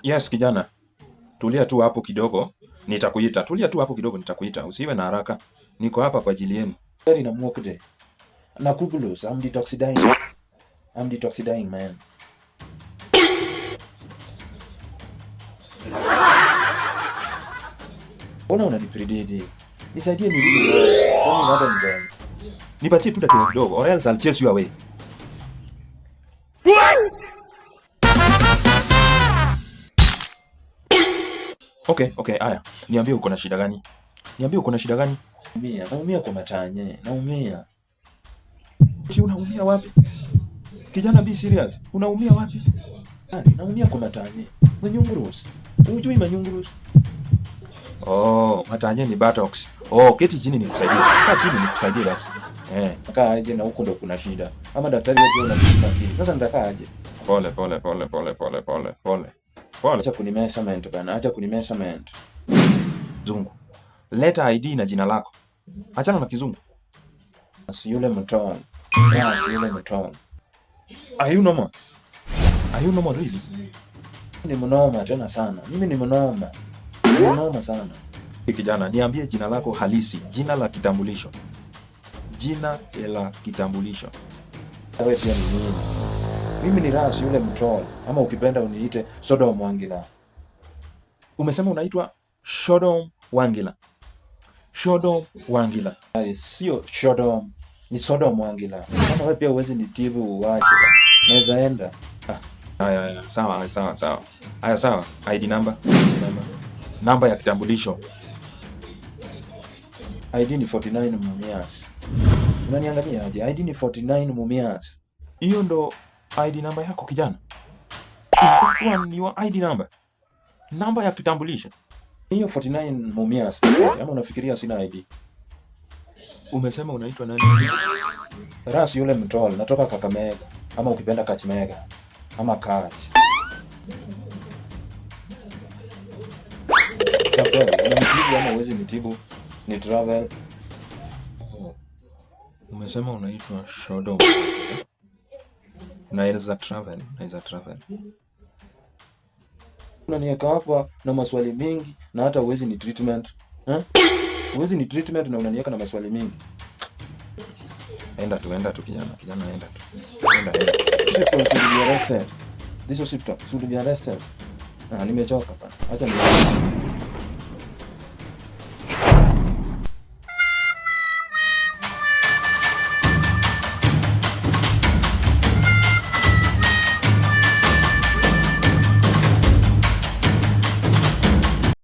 Yes, kijana. Tulia tu hapo kidogo, nitakuita. Tulia tu hapo kidogo, nitakuita. Usiwe na haraka. Niko hapa kwa ajili yenu. Very na mwokde. Na kubulus, I'm detoxifying. I'm detoxifying, man. Mbona unanipredate? Nisaidie nirudi. Kwani nada njani? Nipatie tu dakika kidogo, or else I'll chase you away. Okay, aya. Niambie uko na shida gani? Niambie uko na shida gani? Naumia kwa matanye. Naumia. Si unaumia wapi? Kijana, be serious. Unaumia wapi? Naumia kwa matanye. Manyungurus. Hujui manyungurus? Oh, matanye ni buttocks. Oh, keti chini nikusaidie. Kaa chini nikusaidie basi. Kaa aje na huko ndo kuna shida. Ama daktari wewe unapima kile. Sasa nitakaa aje? Pole. Acha kunimeshament bana. Acha kunimeshament. Zungu. Leta ID na jina lako. Achana na kizungu. Si yule mtoni. Si yule mtoni. Are you normal? Are you normal really? Ni mnoma tena sana. Mimi ni mnoma. Ni mnoma sana. Kijana, niambie jina lako halisi, jina la kitambulisho. Jina la kitambulisho. Wewe pia ni nini? Mimi ni Ras yule mtoni. Ama ukipenda uniite Sodom Wangila. Umesema unaitwa Sodom Wangila. Sodom Wangila. Sio Sodom, ni Sodom Wangila. Kama wewe pia uwezi nitibu uache. Naweza enda. Haya, sawa. Haya, sawa. ID number. Namba ya kitambulisho. ID ni 49 Mumias. Unaniangalia aje? ID ni 49 Mumias. Hiyo ndo ID number yako kijana? Is that one your ID number? Namba ya kitambulisho. Hiyo 49 Mumias. Ama unafikiria sina ID? Umesema unaitwa nani? Ras yule mtol, natoka Kakamega. Ama ukipenda Kachmega. Ama Kach. Unanitibu ama uwezi nitibu? Ni travel. Umesema unaitwa Sodom. Unaweza travel. Unaniweka hapa na maswali mingi na hata uwezi ni treatment. Uwezi ni treatment na unaniweka na maswali mingi. Enda tu kijana, enda tu. Symptoms should be arrested. These are symptoms should be arrested. Nimechoka bana. Acha